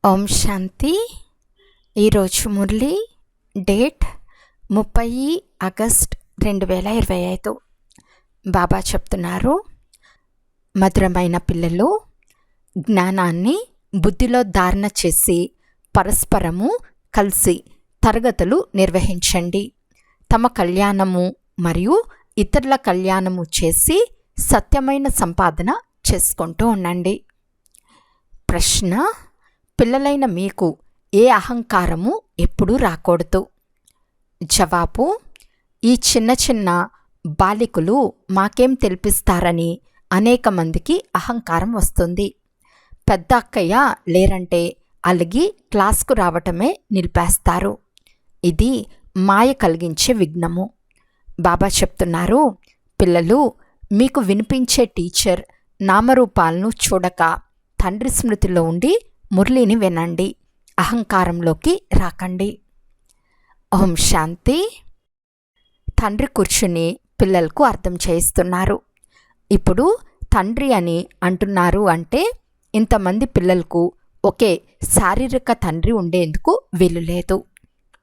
ఓం శాంతి. ఈరోజు Murali date 30 August 2025. బాబా చెప్తున్నారు, మధురమైన పిల్లలు, జ్ఞానాన్ని బుద్ధిలో ధారణ చేసి పరస్పరము కలిసి తరగతులు నిర్వహించండి. తమ కళ్యాణము మరియు ఇతరుల కళ్యాణము చేసి సత్యమైన సంపాదన చేసుకుంటూ ఉండండి. ప్రశ్న: పిల్లలైన మీకు ఏ అహంకారము ఎప్పుడూ రాకూడదు. జవాబు: ఈ చిన్న చిన్న బాలికలు మాకేం తెలిపిస్తారని అనేక మందికి అహంకారం వస్తుంది. పెద్ద అక్కయ్య లేరంటే అలిగి క్లాస్కు రావటమే నిలిపేస్తారు. ఇది మాయ కలిగించే విఘ్నము. బాబా చెప్తున్నారు, పిల్లలు, మీకు వినిపించే టీచర్ నామరూపాలను చూడక తండ్రి స్మృతిలో ఉండి మురళిని వినండి. అహంకారంలోకి రాకండి. ఓం శాంతి. తండ్రి కూర్చుని పిల్లలకు అర్థం చేయిస్తున్నారు. ఇప్పుడు తండ్రి అని అంటున్నారు అంటే ఇంతమంది పిల్లలకు ఒకే శారీరక తండ్రి ఉండేందుకు వీలు లేదు.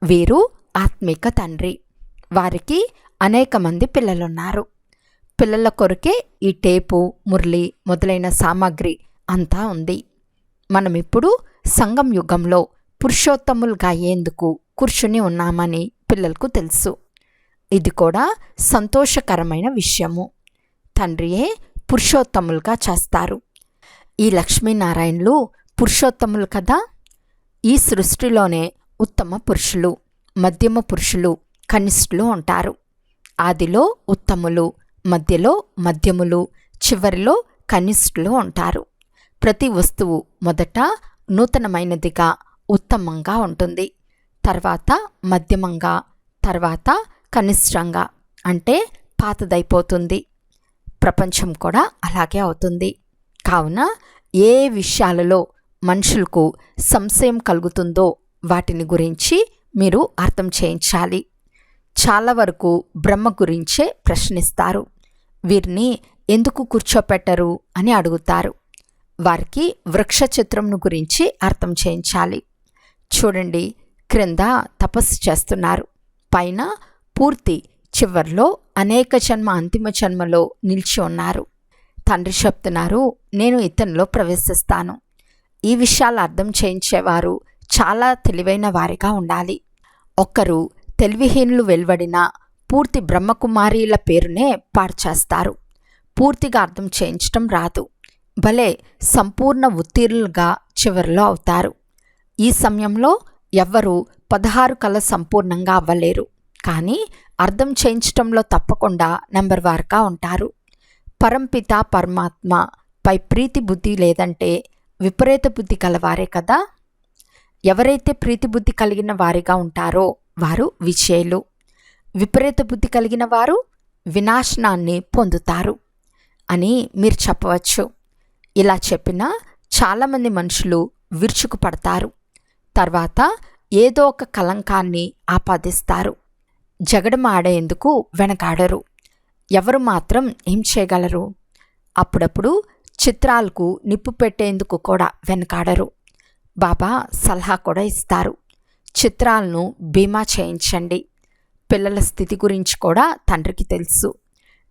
వీరు ఆత్మిక తండ్రి. వారికి అనేక మంది పిల్లలున్నారు. పిల్లల కొరకే ఈ టేపు, మురళి మొదలైన సామాగ్రి అంతా ఉంది. మనమిప్పుడు సంగం యుగంలో పురుషోత్తములుగా అయ్యేందుకు కూర్చుని ఉన్నామని పిల్లలకు తెలుసు. ఇది కూడా సంతోషకరమైన విషయము. తండ్రియే పురుషోత్తములుగా చేస్తారు. ఈ లక్ష్మీనారాయణులు పురుషోత్తములు కదా. ఈ సృష్టిలోనే ఉత్తమ పురుషులు, మధ్యమ పురుషులు, కనిష్ఠులు ఉంటారు. ఆదిలో ఉత్తములు, మధ్యలో మధ్యములు, చివరిలో కనిష్ఠులు ఉంటారు. ప్రతి వస్తువు మొదట నూతనమైనదిగా ఉత్తమంగా ఉంటుంది, తర్వాత మధ్యమంగా, తర్వాత కనిష్టంగా అంటే పాతదైపోతుంది. ప్రపంచం కూడా అలాగే అవుతుంది. కావున ఏ విషయాలలో మనుషులకు సంశయం కలుగుతుందో వాటిని గురించి మీరు అర్థం చేయించాలి. చాలా వరకు బ్రహ్మ గురించే ప్రశ్నిస్తారు. వీరిని ఎందుకు కూర్చోపెట్టరు అని అడుగుతారు. వారికి వృక్ష చిత్రంను గురించి అర్థం చేయించాలి. చూడండి, క్రింద తపస్సు చేస్తున్నారు, పైన పూర్తి చివర్లో అనేక జన్మ అంతిమ జన్మలో నిలిచి ఉన్నారు. తండ్రి చెప్తున్నారు, నేను ఇతనిలో ప్రవేశిస్తాను. ఈ విషయాలు అర్థం చేయించేవారు చాలా తెలివైన వారిగా ఉండాలి. ఒక్కరు తెలివిహీనులు వెలువడిన పూర్తి బ్రహ్మకుమారీల పేరునే పాడు చేస్తారు. పూర్తిగా అర్థం చేయించటం రాదు. భలే సంపూర్ణ ఉత్తీర్ణులుగా చివరిలో అవుతారు. ఈ సమయంలో ఎవ్వరూ 16 కళ సంపూర్ణంగా అవ్వలేరు. కానీ అర్థం చేయించటంలో తప్పకుండా నెంబర్ వారుగా ఉంటారు. పరంపిత పరమాత్మ పై ప్రీతి బుద్ధి లేదంటే విపరీత బుద్ధి కలవారే కదా. ఎవరైతే ప్రీతి బుద్ధి కలిగిన వారిగా ఉంటారో వారు విజయులు. విపరీత బుద్ధి కలిగిన వారు వినాశనాన్ని పొందుతారు అని మీరు చెప్పవచ్చు. ఇలా చెప్పినా చాలామంది మనుషులు విరుచుకుపడతారు. తర్వాత ఏదో ఒక కలంకాన్ని ఆపాదిస్తారు. జగడం ఆడేందుకు వెనకాడరు. ఎవరు మాత్రం ఏం చేయగలరు? అప్పుడప్పుడు చిత్రాలకు నిప్పు పెట్టేందుకు కూడా వెనకాడరు. బాబా సలహా కూడా ఇస్తారు, చిత్రాలను బీమా చేయించండి. పిల్లల స్థితి గురించి కూడా తండ్రికి తెలుసు.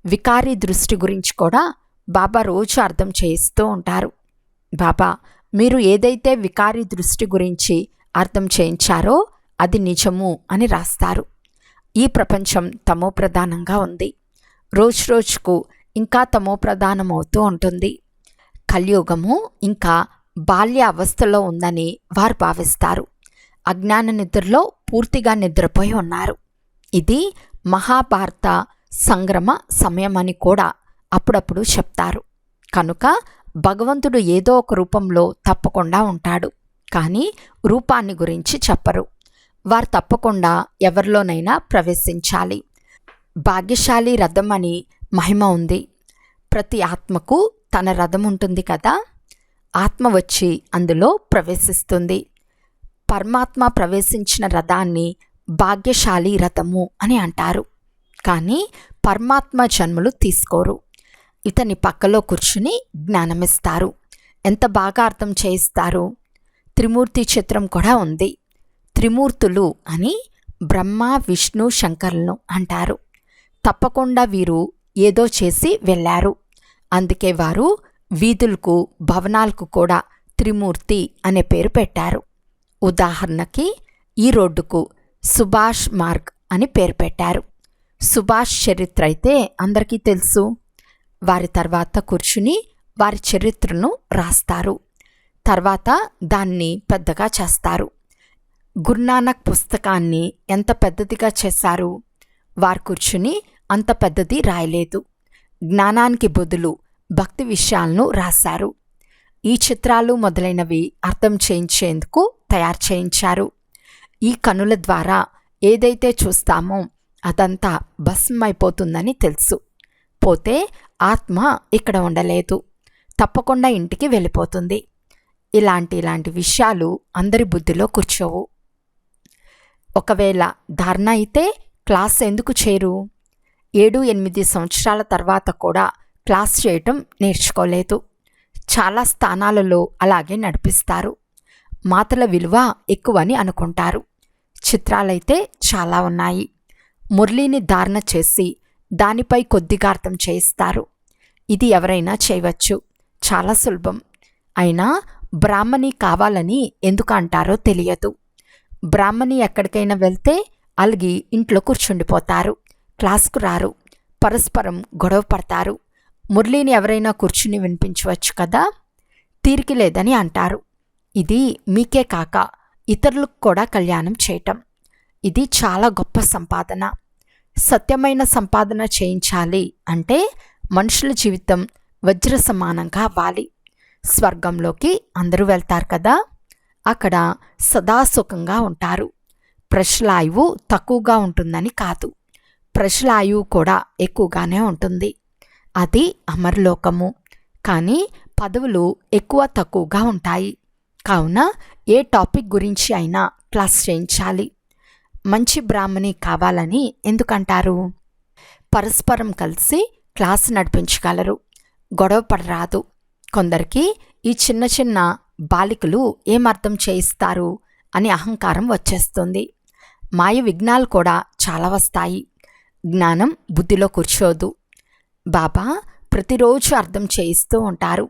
వికారీ దృష్టి గురించి కూడా బాబా రోజు అర్థం చేయిస్తూ ఉంటారు. బాబా, మీరు ఏదైతే వికారీ దృష్టి గురించి అర్థం చేయించారో అది నిజము అని రాస్తారు. ఈ ప్రపంచం తమోప్రధానంగా ఉంది. రోజు రోజుకు ఇంకా తమోప్రధానమవుతూ ఉంటుంది. కలియుగము ఇంకా బాల్య అవస్థలో ఉందని వారు భావిస్తారు. అజ్ఞాన నిద్రలో పూర్తిగా నిద్రపోయి ఉన్నారు. ఇది మహాభారత సంగ్రమ సమయమని కూడా అప్పుడప్పుడు చెప్తారు. కనుక భగవంతుడు ఏదో ఒక రూపంలో తప్పకుండా ఉంటాడు. కానీ రూపాన్ని గురించి చెప్పరు. వారు తప్పకుండా ఎవరిలోనైనా ప్రవేశించాలి. భాగ్యశాలి రథం అని మహిమ ఉంది. ప్రతి ఆత్మకు తన రథం ఉంటుంది కదా. ఆత్మ వచ్చి అందులో ప్రవేశిస్తుంది. పరమాత్మ ప్రవేశించిన రథాన్ని భాగ్యశాలి రథము అని అంటారు. కానీ పరమాత్మ జన్మలు తీసుకోరు. ఇతని పక్కలో కూర్చుని జ్ఞానమిస్తారు. ఎంత బాగా అర్థం చేయిస్తారు. త్రిమూర్తి చిత్రం కూడా ఉంది. త్రిమూర్తులు అని బ్రహ్మ, విష్ణు, శంకరులను అంటారు. తప్పకుండా వీరు ఏదో చేసి వెళ్ళారు. అందుకే వారు వీధులకు, భవనాలకు కూడా త్రిమూర్తి అనే పేరు పెట్టారు. ఉదాహరణకి ఈ రోడ్డుకు సుభాష్ మార్గ్ అని పేరు పెట్టారు. సుభాష్ చరిత్ర అయితే అందరికీ తెలుసు. వారి తర్వాత కూర్చుని వారి చరిత్రను రాస్తారు. తర్వాత దాన్ని పెద్దగా చేస్తారు. గురునానక్ పుస్తకాన్ని ఎంత పెద్దదిగా చేశారు? వారు కూర్చుని అంత పెద్దది రాయలేదు. జ్ఞానానికి బదులు భక్తి విషయాలను రాశారు. ఈ చిత్రాలు మొదలైనవి అర్థం చేయించేందుకు తయారు చేయించారు. ఈ కనుల ద్వారా ఏదైతే చూస్తామో అదంతా భస్మైపోతుందని తెలుసు. పోతే ఆత్మ ఇక్కడ ఉండలేదు, తప్పకుండా ఇంటికి వెళ్ళిపోతుంది. ఇలాంటి విషయాలు అందరి బుద్ధిలో కూర్చోవు. ఒకవేళ ధారణ అయితే క్లాస్ ఎందుకు చేరు? 7-8 సంవత్సరాల తర్వాత కూడా క్లాస్ చేయటం నేర్చుకోలేదు. చాలా స్థానాలలో అలాగే నడిపిస్తారు. మాటల విలువ ఎక్కువని అనుకుంటారు. చిత్రాలైతే చాలా ఉన్నాయి. మురళిని ధారణ చేసి దానిపై కొద్దిగా అర్థం చేయిస్తారు. ఇది ఎవరైనా చేయవచ్చు, చాలా సులభం. అయినా బ్రాహ్మణి కావాలని ఎందుకు అంటారో తెలియదు. బ్రాహ్మణి ఎక్కడికైనా వెళ్తే అలిగి ఇంట్లో కూర్చుండిపోతారు, క్లాస్కు రారు, పరస్పరం గొడవ పడతారు. మురళిని ఎవరైనా కూర్చుని వినిపించవచ్చు కదా, తీరిక లేదని అంటారు. ఇది మీకే కాక ఇతరులకు కూడా కళ్యాణం చేయటం. ఇది చాలా గొప్ప సంపాదన. సత్యమైన సంపాదన చేయించాలి అంటే మనుషుల జీవితం వజ్ర సమానంగా అవ్వాలి. స్వర్గంలోకి అందరూ వెళ్తారు కదా, అక్కడ సదా సుఖంగా ఉంటారు. ప్రశ్లాయువు తక్కువగా ఉంటుందని కాదు, ప్రశ్లాయువు కూడా ఎక్కువగానే ఉంటుంది. అది అమరలోకము. కానీ పదవులు ఎక్కువ తక్కువగా ఉంటాయి. కావున ఏ టాపిక్ గురించి అయినా క్లాస్ చేయించాలి. మంచి బ్రాహ్మణి కావాలని ఎందుకంటారు? పరస్పరం కలిసి క్లాస్ నడిపించగలరు, గొడవ పడరాదు. కొందరికి ఈ చిన్న చిన్న బాలికలు ఏమర్థం చేయిస్తారు అని అహంకారం వచ్చేస్తుంది. మాయ విఘ్నాలు కూడా చాలా వస్తాయి. జ్ఞానం బుద్ధిలో కూర్చోదు. బాబా ప్రతిరోజు అర్థం చేయిస్తూ ఉంటారు.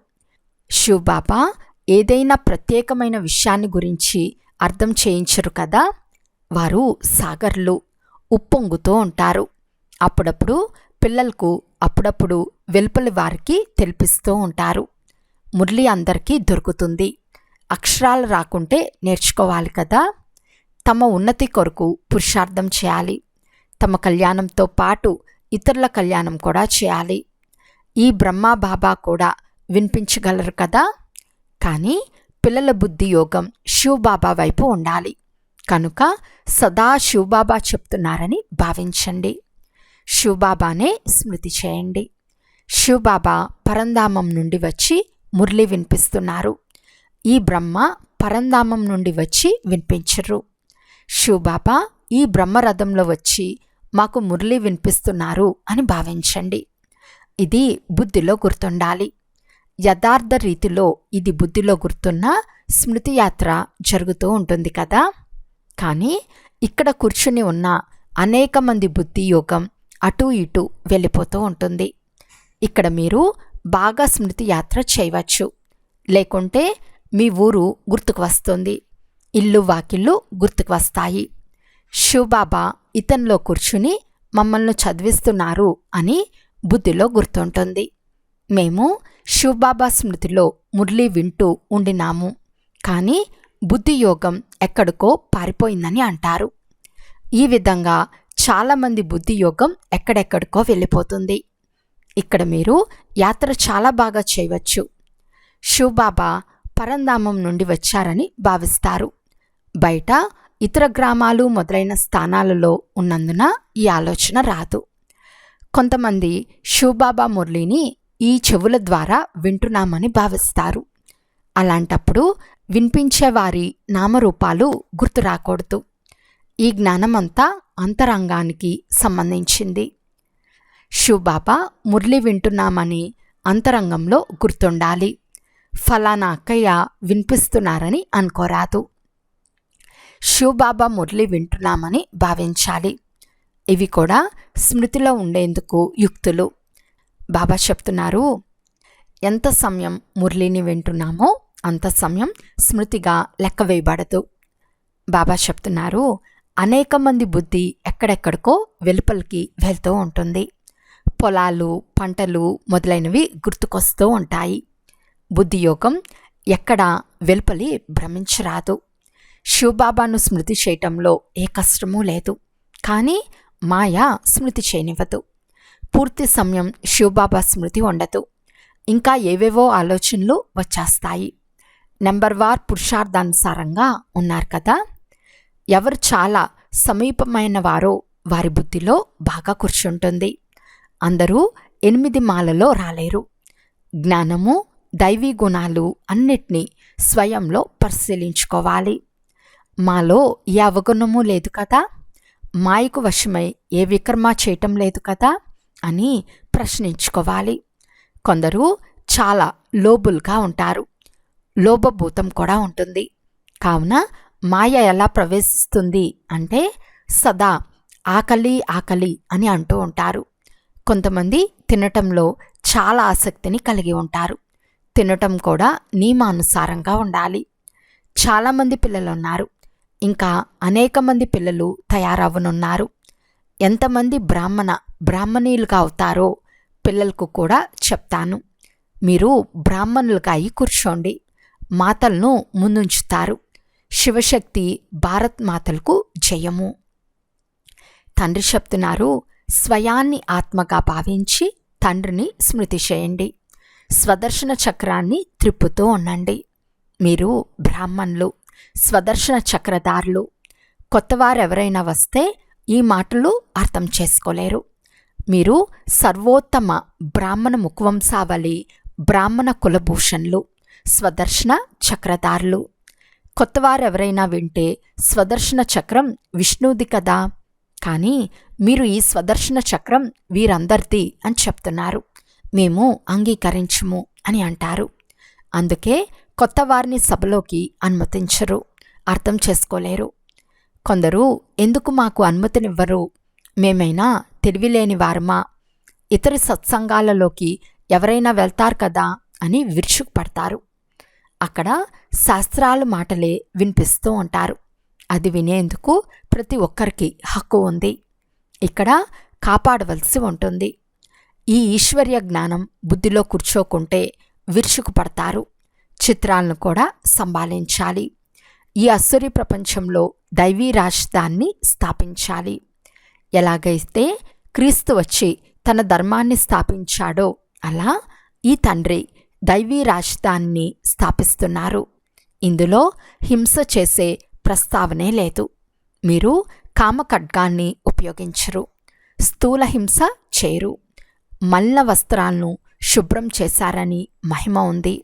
శివబాబా ఏదైనా ప్రత్యేకమైన విషయాన్ని గురించి అర్థం చేయించరు కదా. వారు సాగర్లు, ఉప్పొంగుతూ ఉంటారు. అప్పుడప్పుడు పిల్లలకు, అప్పుడప్పుడు వెలుపలి వారికి తెలిపిస్తూ ఉంటారు. మురళి అందరికీ దొరుకుతుంది. అక్షరాలు రాకుంటే నేర్చుకోవాలి కదా. తమ ఉన్నతి కొరకు పురుషార్థం చేయాలి. తమ కళ్యాణంతో పాటు ఇతరుల కళ్యాణం కూడా చేయాలి. ఈ బ్రహ్మా బాబా కూడా వినిపించగలరు కదా. కానీ పిల్లల బుద్ధి యోగం శివబాబా వైపు ఉండాలి. కనుక సదా శివబాబా చెప్తున్నారని భావించండి. శివబాబానే స్మృతి చేయండి. శివబాబా పరంధామం నుండి వచ్చి మురళి వినిపిస్తున్నారు. ఈ బ్రహ్మ పరంధామం నుండి వచ్చి వినిపించరు. శివబాబా ఈ బ్రహ్మరథంలో వచ్చి మాకు మురళి వినిపిస్తున్నారు అని భావించండి. ఇది బుద్ధిలో గుర్తుండాలి. యథార్థ రీతిలో ఇది బుద్ధిలో గుర్తున్న స్మృతి యాత్ర జరుగుతూ ఉంటుంది కదా. కానీ ఇక్కడ కూర్చుని ఉన్న అనేక మంది బుద్ధి యోగం అటూ ఇటూ వెళ్ళిపోతూ ఉంటుంది. ఇక్కడ మీరు బాగా స్మృతి యాత్ర చేయవచ్చు. లేకుంటే మీ ఊరు గుర్తుకు వస్తుంది, ఇల్లు వాకిళ్ళు గుర్తుకు వస్తాయి. శివబాబా ఇతనిలో కూర్చుని మమ్మల్ని చదివిస్తున్నారు అని బుద్ధిలో గుర్తుంటుంది. మేము శివబాబా స్మృతిలో మురళి వింటూ ఉండినాము, కానీ బుద్ధి యోగం ఎక్కడికో పారిపోయిందని అంటారు. ఈ విధంగా చాలామంది బుద్ధి యోగం ఎక్కడెక్కడికో వెళ్ళిపోతుంది. ఇక్కడ మీరు యాత్ర చాలా బాగా చేయవచ్చు. శివబాబా పరంధామం నుండి వచ్చారని భావిస్తారు. బయట ఇతర గ్రామాలు మొదలైన స్థానాలలో ఉన్నందున ఈ ఆలోచన రాదు. కొంతమంది శివబాబా మురళిని ఈ చెవుల ద్వారా వింటున్నామని భావిస్తారు. అలాంటప్పుడు వినిపించేవారి నామరూపాలు గుర్తు రాకూడదు. ఈ జ్ఞానమంతా అంతరంగానికి సంబంధించింది. శివబాబా మురళి వింటున్నామని అంతరంగంలో గుర్తుండాలి. ఫలానా అక్కయ్య వినిపిస్తున్నారని అనుకోరాదు. శివబాబా మురళి వింటున్నామని భావించాలి. ఇవి కూడా స్మృతిలో ఉండేందుకు యుక్తులు. బాబా చెప్తున్నారు, ఎంత సమయం మురళిని వింటున్నామో అంత సమయం స్మృతిగా లెక్క వేయబడదు. బాబా చెప్తున్నారు, అనేక మంది బుద్ధి ఎక్కడెక్కడికో వెలుపలికి వెళ్తూ ఉంటుంది. పొలాలు, పంటలు మొదలైనవి గుర్తుకొస్తూ ఉంటాయి. బుద్ధియోగం ఎక్కడ వెలుపలి భ్రమించరాదు. శివబాబాను స్మృతి చేయటంలో ఏ కష్టమూ లేదు. కానీ మాయ స్మృతి చేయనివ్వదు. పూర్తి సమయం శివబాబా స్మృతి ఉండదు. ఇంకా ఏవేవో ఆలోచనలు వచ్చేస్తాయి. నెంబర్వార్ పురుషార్థానుసారంగా ఉన్నారు కదా. ఎవరు చాలా సమీపమైన వారో వారి బుద్ధిలో బాగా కూర్చుంటుంది. అందరూ 8 మాలలో రాలేరు. జ్ఞానము, దైవీ గుణాలు అన్నిటినీ స్వయంలో పరిశీలించుకోవాలి. మాలో ఏ అవగుణము లేదు కదా, మాయకు వశమై ఏ వికర్మ చేయటం లేదు కదా అని ప్రశ్నించుకోవాలి. కొందరు చాలా లోబుల్గా ఉంటారు. లోభభూతం కూడా ఉంటుంది. కావున మాయ ఎలా ప్రవేశిస్తుంది అంటే సదా ఆకలి ఆకలి అని అంటూ ఉంటారు. కొంతమంది తినటంలో చాలా ఆసక్తిని కలిగి ఉంటారు. తినటం కూడా నియమానుసారంగా ఉండాలి. చాలామంది పిల్లలు ఉన్నారు. ఇంకా అనేక మంది పిల్లలు తయారవ్వనున్నారు. ఎంతమంది బ్రాహ్మణీయులుగా అవుతారో పిల్లలకు కూడా చెప్తాను. మీరు బ్రాహ్మణులుగా అయి కూర్చోండి. మాతలను ముందుంచుతారు. శివశక్తి భారత్ మాతలకు జయము. తండ్రి చెప్తున్నారు, స్వయాన్ని ఆత్మగా భావించి తండ్రిని స్మృతి చేయండి. స్వదర్శన చక్రాన్ని త్రిప్పుతూ ఉండండి. మీరు బ్రాహ్మణులు, స్వదర్శన చక్రధారులు. కొత్తవారెవరైనా వస్తే ఈ మాటలు అర్థం చేసుకోలేరు. మీరు సర్వోత్తమ బ్రాహ్మణ ముఖవంశావళి బ్రాహ్మణ కులభూషణులు, స్వదర్శన చక్రధారులు. కొత్తవారెవరైనా వింటే స్వదర్శన చక్రం విష్ణుది కదా, కానీ మీరు ఈ స్వదర్శన చక్రం వీరందరిది అని చెప్తున్నారు, మేము అంగీకరించము అని అంటారు. అందుకే కొత్త వారిని సభలోకి అనుమతించరు, అర్థం చేసుకోలేరు. కొందరు ఎందుకు మాకు అనుమతినివ్వరు, మేమైనా తెలివిలేని వారమా, ఇతర సత్సంగాలలోకి ఎవరైనా వెళ్తారు కదా అని విరుచుకుపడతారు. అక్కడ శాస్త్రాల మాటలే వినిపిస్తూ ఉంటారు. అది వినేందుకు ప్రతి ఒక్కరికి హక్కు ఉంది. ఇక్కడ కాపాడవలసి ఉంటుంది. ఈ ఈశ్వర్య జ్ఞానం బుద్ధిలో కూర్చోకుంటే విరుచుకుపడతారు. చిత్రాలను కూడా సంభాళించాలి. ఈ అసురీ ప్రపంచంలో దైవీ రాజధానిని స్థాపించాలి. ఎలాగైతే క్రీస్తు వచ్చి తన ధర్మాన్ని స్థాపించాడో అలా ఈ తండ్రి దైవీ రాజధానిని స్థాపిస్తున్నారు. ఇందులో హింస చేసే ప్రస్తావనే లేదు. మీరు కామఖడ్గాన్ని ఉపయోగించరు, స్థూల హింస చేయరు. మల్ల వస్త్రాలను శుభ్రం చేశారని మహిమ ఉంది.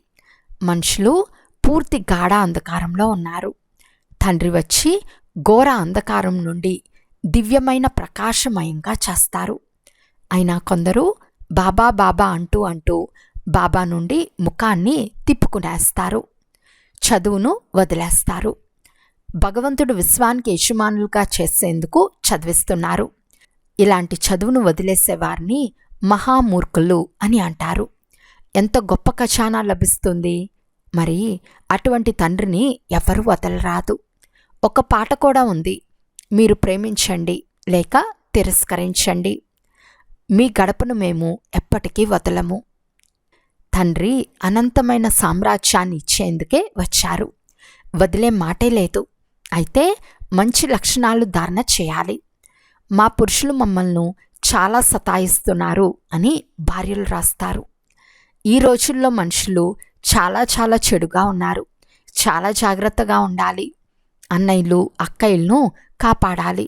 మనుషులు పూర్తి గాఢ అంధకారంలో ఉన్నారు. తండ్రి వచ్చి ఘోర అంధకారం నుండి దివ్యమైన ప్రకాశమయంగా చేస్తారు. అయినా కొందరు బాబా బాబా అంటూ అంటూ బాబా నుండి ముఖాన్ని తిప్పుకునేస్తారు, చదువును వదిలేస్తారు. భగవంతుడు విశ్వానికి యజమానులుగా చేసేందుకు చదివిస్తున్నారు. ఇలాంటి చదువును వదిలేసేవారిని మహామూర్ఖులు అని అంటారు. ఎంత గొప్ప ఖజానా లభిస్తుంది. మరి అటువంటి తండ్రిని ఎవరూ వదలరాదు. ఒక పాట కూడా ఉంది, మీరు ప్రేమించండి లేక తిరస్కరించండి, మీ గడపను మేము ఎప్పటికీ వదలము. తండ్రి అనంతమైన సామ్రాజ్యాన్ని ఇచ్చేందుకే వచ్చారు. వదిలే మాటే లేదు. అయితే మంచి లక్షణాలు ధారణ చేయాలి. మా పురుషులు మమ్మల్ని చాలా సతాయిస్తున్నారు అని భార్యలు రాస్తారు. ఈ రోజుల్లో మనుషులు చాలా చాలా చెడుగా ఉన్నారు. చాలా జాగ్రత్తగా ఉండాలి. అన్నయ్యలు అక్కయ్యలను కాపాడాలి.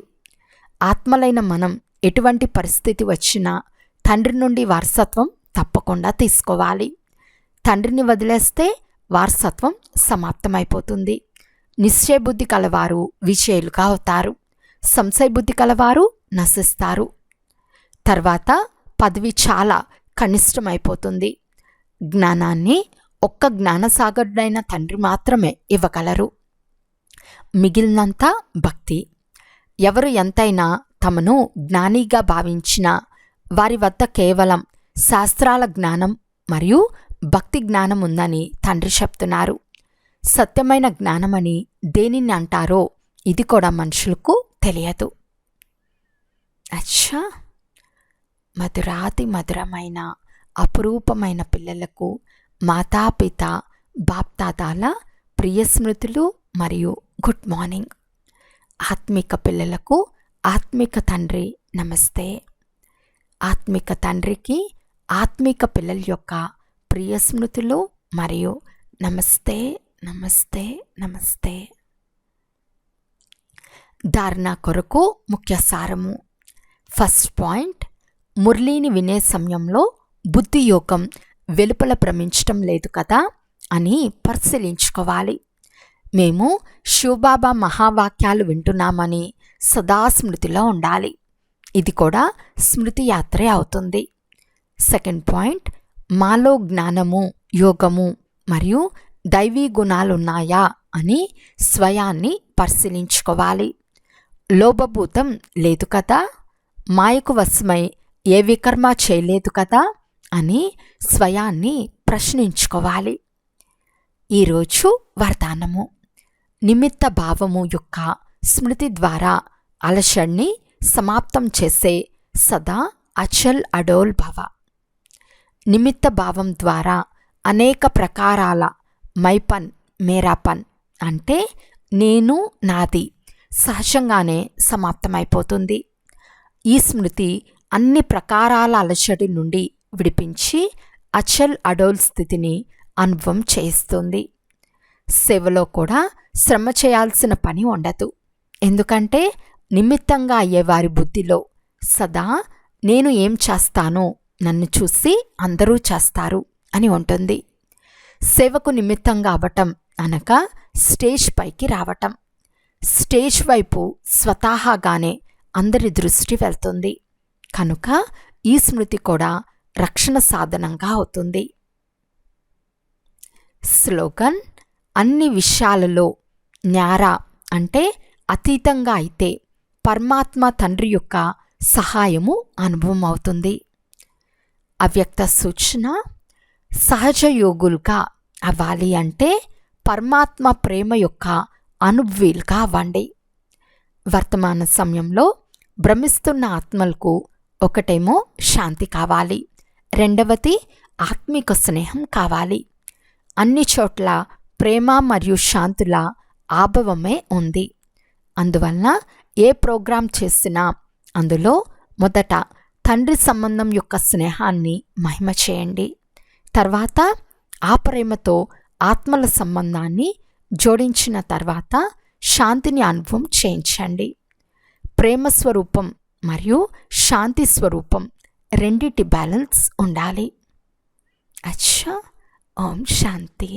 ఆత్మలైన మనం ఎటువంటి పరిస్థితి వచ్చినా తండ్రి నుండి వారసత్వం తప్పకుండా తీసుకోవాలి. తండ్రిని వదిలేస్తే వారసత్వం సమాప్తమైపోతుంది. నిశ్చయబుద్ధి కలవారు విజయులుగా అవుతారు. సంశయబుద్ధి కలవారు నశిస్తారు. తర్వాత పదవి చాలా కనిష్టమైపోతుంది. జ్ఞానాన్ని ఒక్క జ్ఞానసాగరుడైన తండ్రి మాత్రమే ఇవ్వగలరు. మిగిలినంతా భక్తి. ఎవరు ఎంతైనా తమను జ్ఞానిగా భావించినా వారి వద్ద కేవలం శాస్త్రాల జ్ఞానం మరియు భక్తి జ్ఞానం ఉందని తండ్రి చెప్తున్నారు. సత్యమైన జ్ఞానమని దేనిని అంటారో ఇది కూడా మనుషులకు తెలియదు. అచ్చా, మధురాతి మధురమైన అపురూపమైన పిల్లలకు మాతాపిత బాప్దాదాల ప్రియ స్మృతులు మరియు గుడ్ మార్నింగ్. ఆత్మిక పిల్లలకు ఆత్మిక తండ్రి నమస్తే. ఆత్మిక తండ్రికి ఆత్మిక పిల్లల యొక్క ప్రియ స్మృతులు మరియు నమస్తే నమస్తే నమస్తే. ధారణ కొరకు ముఖ్య సారము. ఫస్ట్ పాయింట్, మురళీని వినే సమయంలో బుద్ధి యోగం వెలుపల భ్రమించటం లేదు కదా అని పరిశీలించుకోవాలి. మేము శివబాబా మహావాక్యాలు వింటున్నామని సదా స్మృతిలో ఉండాలి. ఇది కూడా స్మృతి యాత్రే అవుతుంది. సెకండ్ పాయింట్, మాలో జ్ఞానము, యోగము మరియు దైవీ గుణాలున్నాయా అని స్వయాన్ని పరిశీలించుకోవాలి. లోభభూతం లేదు కదా, మాయకు వశమై ఏ వికర్మ చేయలేదు కదా అని స్వయాన్ని ప్రశ్నించుకోవాలి. ఈరోజు వరదానము. నిమిత్త భావము యొక్క స్మృతి ద్వారా అలషడ్ని సమాప్తం చేసే సదా అచల్ అడోల్ భవ. నిమిత్త భావం ద్వారా అనేక ప్రకారాల మైపన్ మేరాపన్ అంటే నేను నాది సహజంగానే సమాప్తమైపోతుంది. ఈ స్మృతి అన్ని ప్రకారాల అలజడి నుండి విడిపించి అచల్ అడోల్ స్థితిని అనుభవం చేస్తుంది. సేవలో కూడా శ్రమ చేయాల్సిన పని ఉండదు. ఎందుకంటే నిమిత్తంగా అయ్యేవారి బుద్ధిలో సదా నేను ఏం చేస్తానో నన్ను చూసి అందరూ చేస్తారు అని ఉంటుంది. సేవకు నిమిత్తంగా అవ్వటం అనగా స్టేజ్ పైకి రావటం. స్టేజ్ వైపు స్వతహాగానే అందరి దృష్టి వెళ్తుంది. కనుక ఈ స్మృతి కూడా రక్షణ సాధనంగా అవుతుంది. స్లోగన్. అన్ని విషయాలలో న్యారా అంటే అతీతంగా అయితే పరమాత్మ తండ్రి యొక్క సహాయము అనుభవం అవుతుంది. అవ్యక్త సూచన. సహజ యోగులుగా అవ్వాలి అంటే పరమాత్మ ప్రేమ యొక్క అనుభవీలుగా అవ్వండి. వర్తమాన సమయంలో భ్రమిస్తున్న ఆత్మలకు ఒకటేమో శాంతి కావాలి, రెండవది ఆత్మిక స్నేహం కావాలి. అన్ని చోట్ల ప్రేమ మరియు శాంతుల ఆభవమే ఉంది. అందువలన ఏ ప్రోగ్రాం చేసినా అందులో మొదట తండ్రి సంబంధం యొక్క స్నేహాన్ని మహిమ చేయండి. తర్వాత ఆ ప్రేమతో ఆత్మల సంబంధాన్ని జోడించిన తర్వాత శాంతిని అనుభవం చేయించండి. ప్రేమ స్వరూపం మరియు శాంతి స్వరూపం రెండిటి బ్యాలెన్స్ ఉండాలి. అచ్చా, ఓం శాంతి.